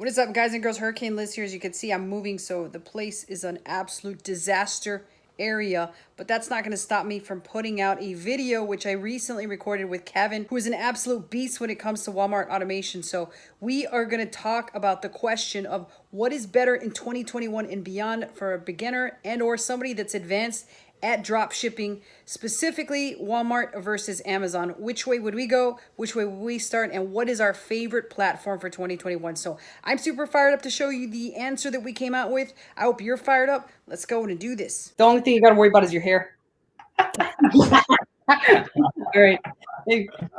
What is up, guys and girls? Hurricane Liz here. As you can see, I'm moving, so the place is an absolute disaster area, but that's not going to stop me from putting out a video which I recently recorded with Kevin, who is an absolute beast when it comes to Walmart automation. So we are going to talk about the question of what is better in 2021 and beyond for a beginner and or somebody that's advanced at drop shipping, specifically Walmart versus Amazon. Which way would we go? Which way would we start? And what is our favorite platform for 2021? So I'm super fired up to show you the answer that we came out with. I hope you're fired up. Let's go and do this. The only thing you got to worry about is your hair.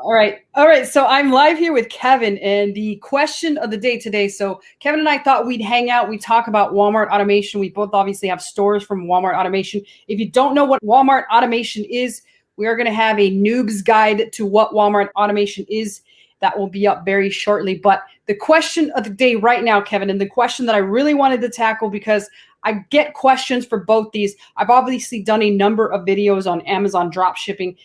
All right. So I'm live here with Kevin and the question of the day today. So Kevin and I thought we'd hang out. We talk about Walmart automation. We both obviously have stores from Walmart automation. If you don't know what Walmart automation is, we are going to have a noob's guide to what Walmart automation is. That will be up very shortly. But the question of the day right now, Kevin, and the question that I really wanted to tackle because I get questions for both these. I've obviously done a number of videos on Amazon drop shipping.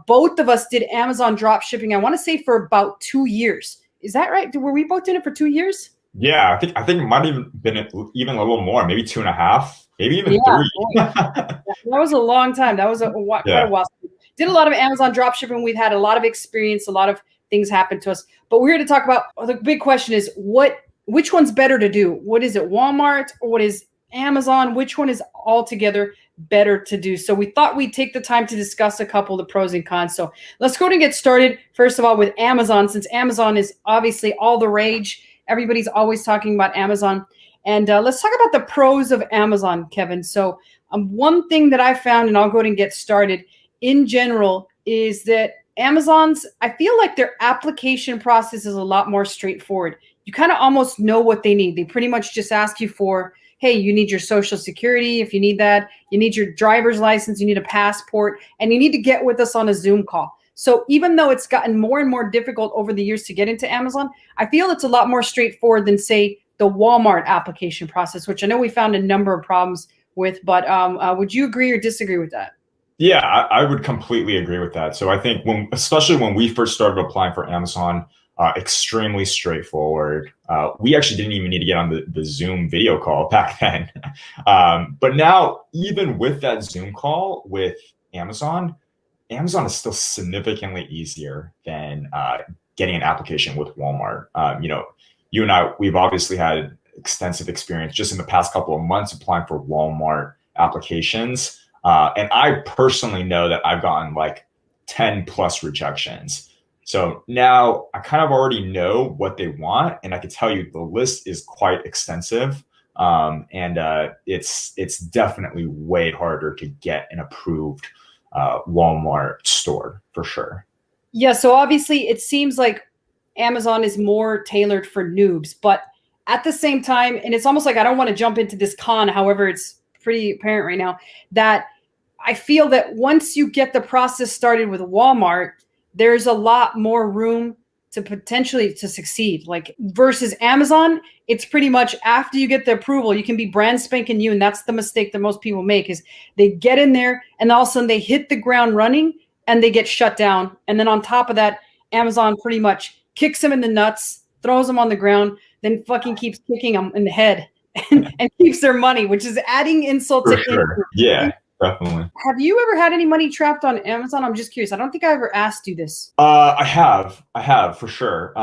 Both of us did Amazon drop shipping, I want to say for about 2 years. Is that right? Were we both doing it for 2 years? Yeah, I think it might have been even a little more, maybe 2.5, maybe even 3. That was a long time. That was quite a while. Did a lot of Amazon drop shipping. We've had a lot of experience. A lot of things happened to us. But we're here to talk about the big question is which one's better to do? What is it, Walmart or what is Amazon? Which one is altogether better to do? So we thought we'd take the time to discuss a couple of the pros and cons. So let's go and get started. First of all, with Amazon, since Amazon is obviously all the rage. Everybody's always talking about Amazon. And let's talk about the pros of Amazon, Kevin. So one thing that I found, and I'll go ahead and get started in general, is that Amazon's, I feel like their application process is a lot more straightforward. You kind of almost know what they need. They pretty much just ask you for, hey, you need your social security. If you need that, you need your driver's license, you need a passport, and you need to get with us on a Zoom call. So even though it's gotten more and more difficult over the years to get into Amazon, I feel it's a lot more straightforward than, say, the Walmart application process, which I know we found a number of problems with, but would you agree or disagree with that? Yeah, I would completely agree with that. So I think especially when we first started applying for Amazon, extremely straightforward. We actually didn't even need to get on the Zoom video call back then. But now, even with that Zoom call with Amazon is still significantly easier than getting an application with Walmart. You and I, we've obviously had extensive experience just in the past couple of months applying for Walmart applications. And I personally know that I've gotten like 10 plus rejections. So now I kind of already know what they want, and I can tell you the list is quite extensive, and it's definitely way harder to get an approved Walmart store for sure. Yeah, so obviously it seems like Amazon is more tailored for noobs, but at the same time, and it's almost like I don't want to jump into this con, however, it's pretty apparent right now that I feel that once you get the process started with Walmart, there's a lot more room to potentially to succeed. Like versus Amazon, it's pretty much after you get the approval, you can be brand spanking new. And that's the mistake that most people make is they get in there and all of a sudden they hit the ground running and they get shut down. And then on top of that, Amazon pretty much kicks them in the nuts, throws them on the ground, then fucking keeps kicking them in the head and keeps their money, which is adding insult to injury. Yeah. Definitely. Have you ever had any money trapped on Amazon? I'm just curious. I don't think I ever asked you this. I have for sure.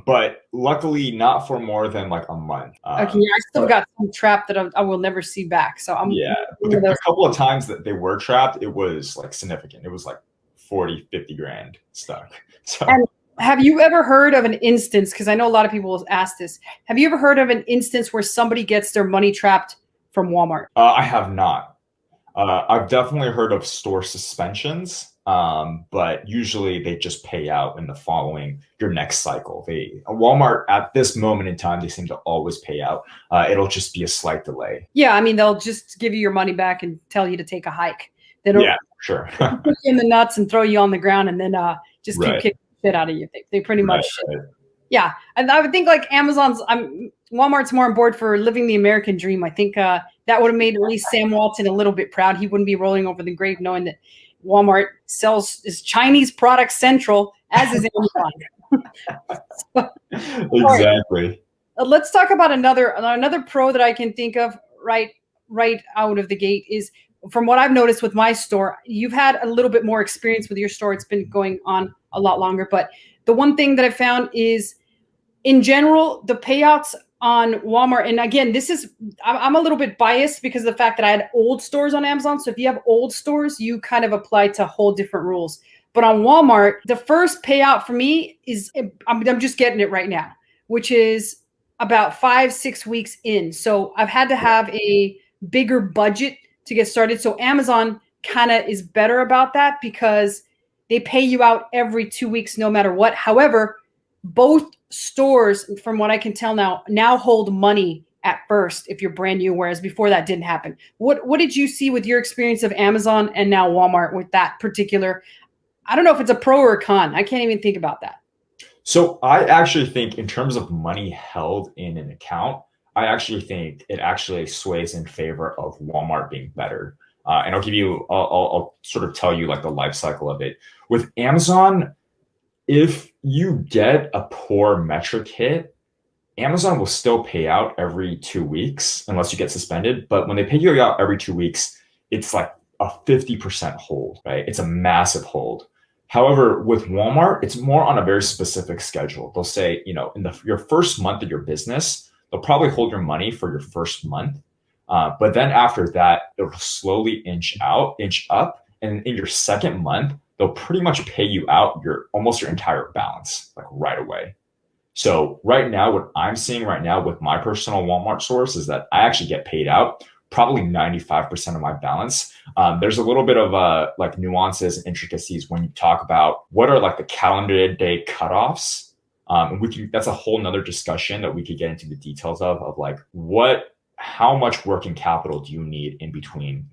But luckily not for more than like a month. Okay, I still got some trapped that I will never see back. So I'm but a couple of times that they were trapped, it was like significant. It was like 40, 50 grand stuck. So. And have you ever heard of an instance? Because I know a lot of people will ask this. Have you ever heard of an instance where somebody gets their money trapped from Walmart? I have not. I've definitely heard of store suspensions, but usually they just pay out in your next cycle. Walmart at this moment in time, they seem to always pay out. It'll just be a slight delay. Yeah, I mean, they'll just give you your money back and tell you to take a hike. They don't sure. put you in the nuts and throw you on the ground and then just keep kicking shit out of you. They pretty much, yeah. And I would think like Walmart's more on board for living the American dream. I think that would have made at least Sam Walton a little bit proud. He wouldn't be rolling over the grave knowing that Walmart sells is Chinese product central, as is Amazon. Exactly. let's talk about another pro that I can think of right out of the gate is, from what I've noticed with my store, you've had a little bit more experience with your store. It's been going on a lot longer. But the one thing that I found is, in general, the payouts on Walmart, and again, I'm a little bit biased because of the fact that I had old stores on Amazon. So if you have old stores, you kind of apply to whole different rules. But on Walmart, the first payout for me is, I'm just getting it right now, which is about 5-6 weeks in. So I've had to have a bigger budget to get started. So Amazon kind of is better about that because they pay you out every 2 weeks, no matter what. However, both stores, from what I can tell now hold money at first if you're brand new, whereas before that didn't happen. What did you see with your experience of Amazon and now Walmart with that particular? I don't know if it's a pro or a con. I can't even think about that. So I actually think, in terms of money held in an account, I actually think it actually sways in favor of Walmart being better. And I'll sort of tell you like the life cycle of it. With Amazon, if you get a poor metric hit, Amazon will still pay out every 2 weeks unless you get suspended. But when they pay you out every 2 weeks, it's like a 50% hold, right? It's a massive hold. However, with Walmart, it's more on a very specific schedule. They'll say, in your first month of your business, they'll probably hold your money for your first month. But then after that, it'll slowly inch up. And in your second month, they'll pretty much pay you out almost your entire balance, like right away. So right now, what I'm seeing right now with my personal Walmart source is that I actually get paid out probably 95% of my balance. There's a little bit of like nuances and intricacies when you talk about what are like the calendar day cutoffs. And that's a whole nother discussion that we could get into the details of like how much working capital do you need in between,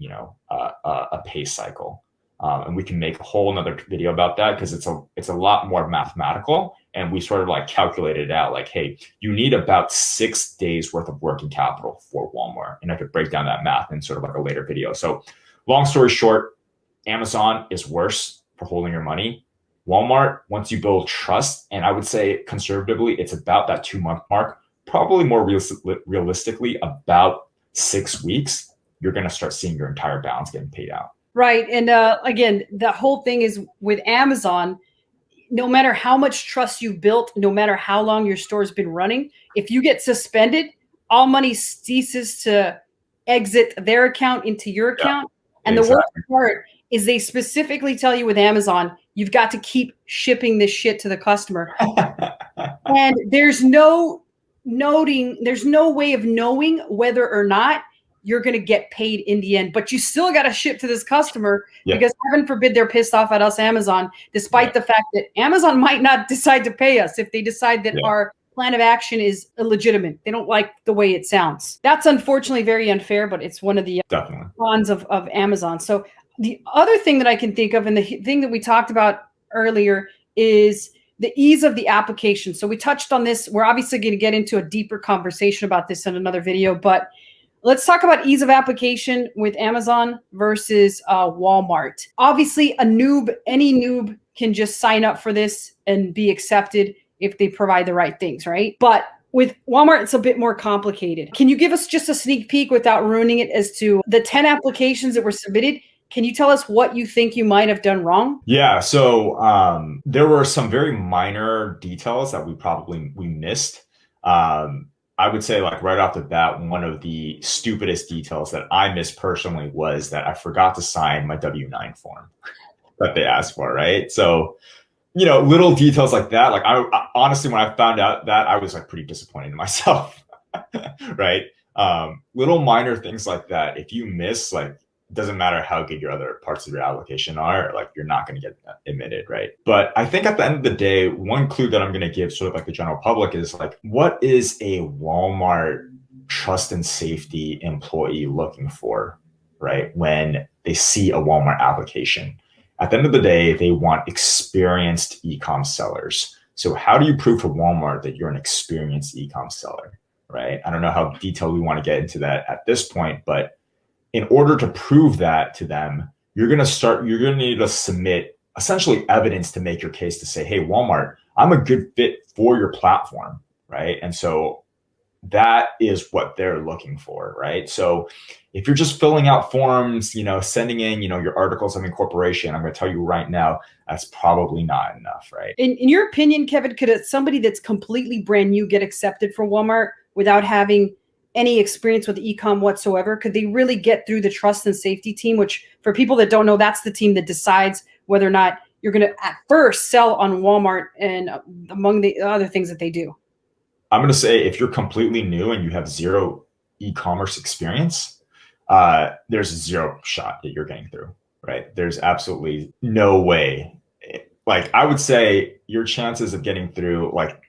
a pay cycle. And we can make a whole nother video about that because it's a lot more mathematical. And we sort of like calculated it out like, hey, you need about 6 days worth of working capital for Walmart. And I could break down that math in sort of like a later video. So long story short, Amazon is worse for holding your money. Walmart, once you build trust, and I would say conservatively, it's about that 2-month mark, probably more realistically about 6 weeks, you're going to start seeing your entire balance getting paid out. Right. And again, the whole thing is with Amazon, no matter how much trust you've built, no matter how long your store's been running, if you get suspended, all money ceases to exit their account into your account. Yeah, and exactly. The worst part is they specifically tell you with Amazon, you've got to keep shipping this shit to the customer. And there's no way of knowing whether or not you're going to get paid in the end, but you still got to ship to this customer because heaven forbid they're pissed off at us, Amazon, despite the fact that Amazon might not decide to pay us if they decide that our plan of action is illegitimate. They don't like the way it sounds. That's unfortunately very unfair, but it's one of the cons of Amazon. So the other thing that I can think of, and the thing that we talked about earlier, is the ease of the application. So we touched on this. We're obviously going to get into a deeper conversation about this in another video, but let's talk about ease of application with Amazon versus Walmart. Obviously, any noob can just sign up for this and be accepted if they provide the right things, right? But with Walmart, it's a bit more complicated. Can you give us just a sneak peek without ruining it as to the 10 applications that were submitted? Can you tell us what you think you might have done wrong? Yeah, so there were some very minor details that we missed. I would say, like, right off the bat, one of the stupidest details that I missed personally was that I forgot to sign my W-9 form that they asked for, right? So, little details like that. Like, I honestly, when I found out that, I was like pretty disappointed in myself, right? Little minor things like that. If you miss, like, it doesn't matter how good your other parts of your application are, like, you're not going to get admitted, right? But I think at the end of the day, one clue that I'm going to give sort of like the general public is like, what is a Walmart trust and safety employee looking for, right? When they see a Walmart application, at the end of the day, they want experienced e-com sellers. So how do you prove to Walmart that you're an experienced e-com seller, right? I don't know how detailed we want to get into that at this point, but in order to prove that to them, you're going to need to submit essentially evidence to make your case to say, hey, Walmart, I'm a good fit for your platform, right? And so that is what they're looking for, right? So if you're just filling out forms, sending in, your articles of incorporation, I'm going to tell you right now, that's probably not enough, right? In your opinion, Kevin, could somebody that's completely brand new get accepted for Walmart without having any experience with e-com whatsoever? Could they really get through the trust and safety team, which for people that don't know, that's the team that decides whether or not you're going to at first sell on Walmart and among the other things that they do? I'm going to say if you're completely new and you have zero e-commerce experience, there's zero shot that you're getting through, right? There's absolutely no way. Like, I would say your chances of getting through, like,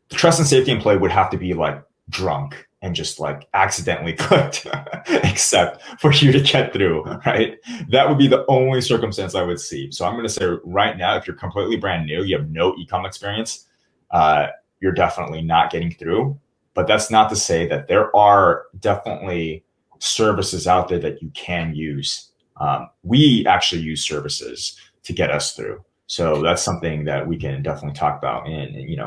the trust and safety employee would have to be like drunk and just like accidentally clicked accept for you to get through, right? That would be the only circumstance I would see. So I'm going to say right now, if you're completely brand new, you have no e-com experience, you're definitely not getting through. But that's not to say that there are definitely services out there that you can use. We actually use services to get us through. So that's something that we can definitely talk about in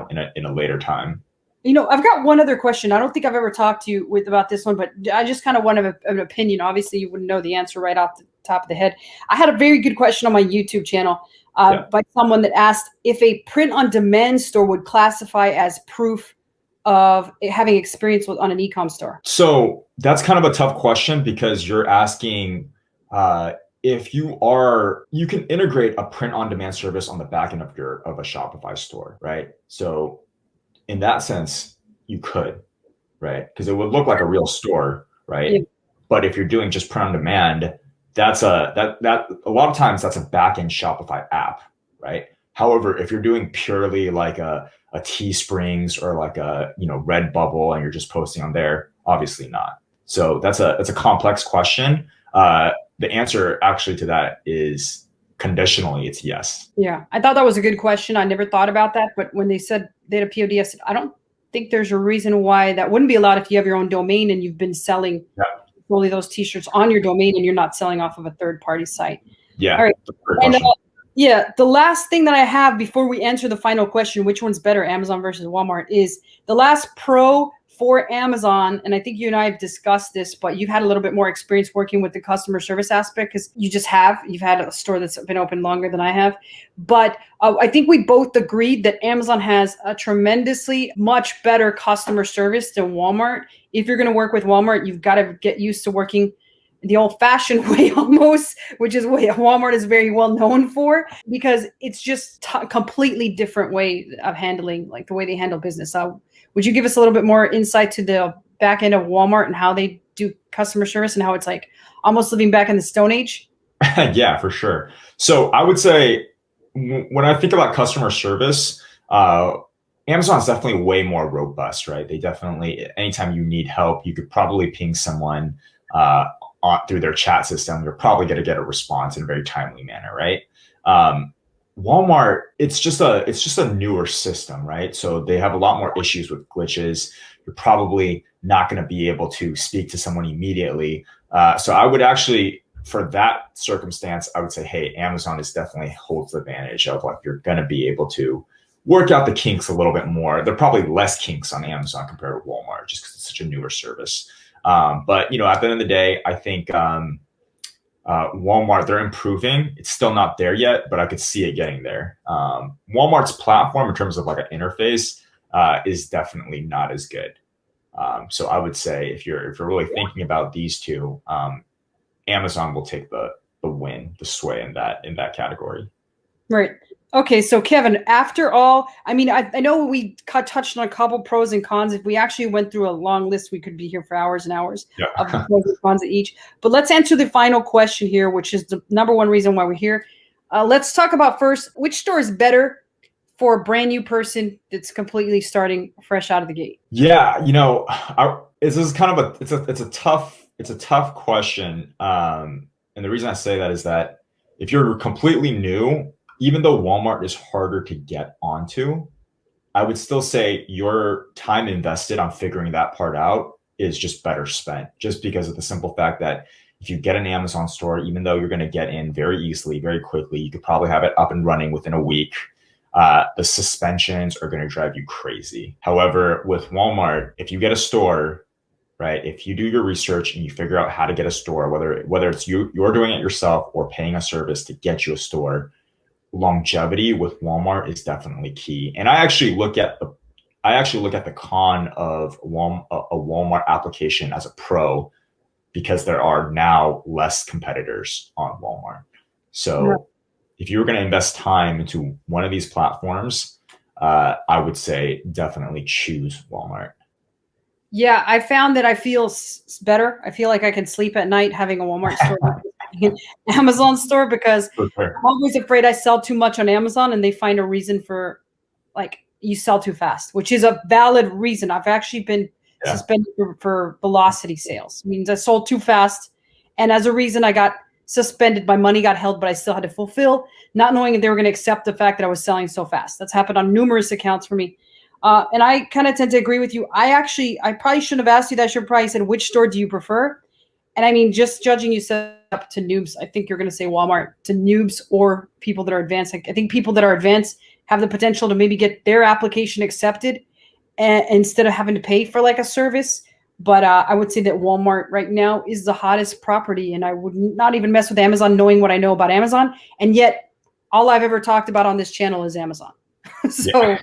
a later time. I've got one other question. I don't think I've ever talked to you about this one, but I just kind of want an opinion. Obviously, you wouldn't know the answer right off the top of the head. I had a very good question on my YouTube channel by someone that asked if a print-on-demand store would classify as proof of having experience on an e-com store. So that's kind of a tough question, because you're asking if you can integrate a print-on-demand service on the back end of a Shopify store, right? So in that sense, you could, right? Because it would look like a real store, right? Yeah. But if you're doing just print on demand, that's that a lot of times that's a back-end Shopify app, right? However, if you're doing purely like a Teesprings or like a Redbubble and you're just posting on there, obviously not. So that's a complex question. The answer actually to that is conditionally, it's yes. Yeah, I thought that was a good question. I never thought about that, but when they said they had a POD, I said, I don't think there's a reason why that wouldn't be allowed if you have your own domain and you've been selling only those t-shirts on your domain and you're not selling off of a third-party site. Yeah. All right. And, the last thing that I have before we answer the final question, which one's better, Amazon versus Walmart, is the last pro for Amazon, and I think you and I have discussed this, but you've had a little bit more experience working with the customer service aspect because you've had a store that's been open longer than I have. But I think we both agreed that Amazon has a tremendously much better customer service than Walmart. If you're going to work with Walmart, you've got to get used to working the old-fashioned way almost, which is what Walmart is very well known for, because it's just a completely different way of handling, like the way they handle business. Would you give us a little bit more insight to the back end of Walmart and how they do customer service and how it's like almost living back in the Stone Age? Yeah, for sure. So I would say when I think about customer service, Amazon's definitely way more robust, right? They definitely, anytime you need help, you could probably ping someone through their chat system. You're probably going to get a response in a very timely manner, right? Walmart, it's just a newer system, right? So they have a lot more issues with glitches. You're probably not going to be able to speak to someone immediately. So I would actually, for that circumstance, I would say, hey, Amazon is definitely holds the advantage of like you're going to be able to work out the kinks a little bit more. There are probably less kinks on Amazon compared to Walmart, just because it's such a newer service. But at the end of the day, I think Walmart, they're improving. It's still not there yet, but I could see it getting there. Walmart's platform in terms of like an interface is definitely not as good. So I would say if you're really thinking about these two, Amazon will take the sway in that category. Right. Okay, so Kevin, after all, I mean, I know we touched on a couple pros and cons. If we actually went through a long list, we could be here for hours and hours of the pros and cons of each. But let's answer the final question here, which is the number one reason why we're here. Let's talk about first, which store is better for a brand new person that's completely starting fresh out of the gate? Yeah, this is kind of it's a tough question. And the reason I say that is that if you're completely new, even though Walmart is harder to get onto, I would still say your time invested on figuring that part out is just better spent, just because of the simple fact that if you get an Amazon store, even though you're going to get in very easily, very quickly, you could probably have it up and running within a week. the suspensions are going to drive you crazy. However, with Walmart, if you get a store, right, if you do your research and you figure out how to get a store, whether it's you're doing it yourself or paying a service to get you a store, longevity with Walmart is definitely key. And I actually look at the con of a Walmart application as a pro, because there are now less competitors on Walmart. So if you were going to invest time into one of these platforms, I would say definitely choose Walmart. Yeah, I found that I feel better. I feel like I can sleep at night having a Walmart store, Amazon store, because I'm always afraid I sell too much on Amazon and they find a reason for, like, you sell too fast, which is a valid reason. I've actually been suspended for velocity sales. It means I sold too fast, and as a reason I got suspended. My money got held, but I still had to fulfill, not knowing if they were going to accept the fact that I was selling so fast. That's happened on numerous accounts for me. And I kind of tend to agree with you. I probably shouldn't have asked you that. I should probably said, which store do you prefer? And I mean, just judging you set up to noobs, I think you're going to say Walmart to noobs or people that are advanced. I think people that are advanced have the potential to maybe get their application accepted instead of having to pay for like a service. But I would say that Walmart right now is the hottest property, and I would not even mess with Amazon knowing what I know about Amazon. And yet all I've ever talked about on this channel is Amazon. So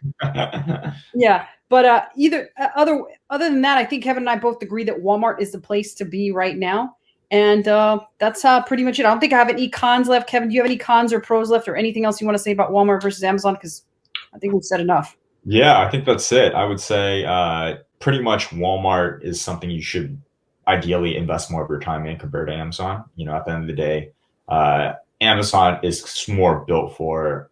yeah, but other than that, I think Kevin and I both agree that Walmart is the place to be right now. And that's pretty much it. I don't think I have any cons left. Kevin, do you have any cons or pros left, or anything else you want to say about Walmart versus Amazon? Because I think we've said enough. Yeah, I think that's it. I would say pretty much Walmart is something you should ideally invest more of your time in compared to Amazon. You know, at the end of the day, Amazon is more built for,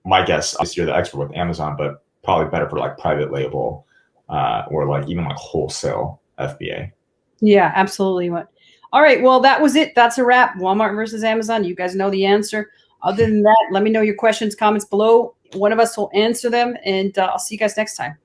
my guess, obviously you're the expert with Amazon, but probably better for like private label or like even like wholesale FBA. Yeah, absolutely. All right, well, that was it. That's a wrap. Walmart versus Amazon. You guys know the answer. Other than that, let me know your questions, comments below. One of us will answer them, and I'll see you guys next time.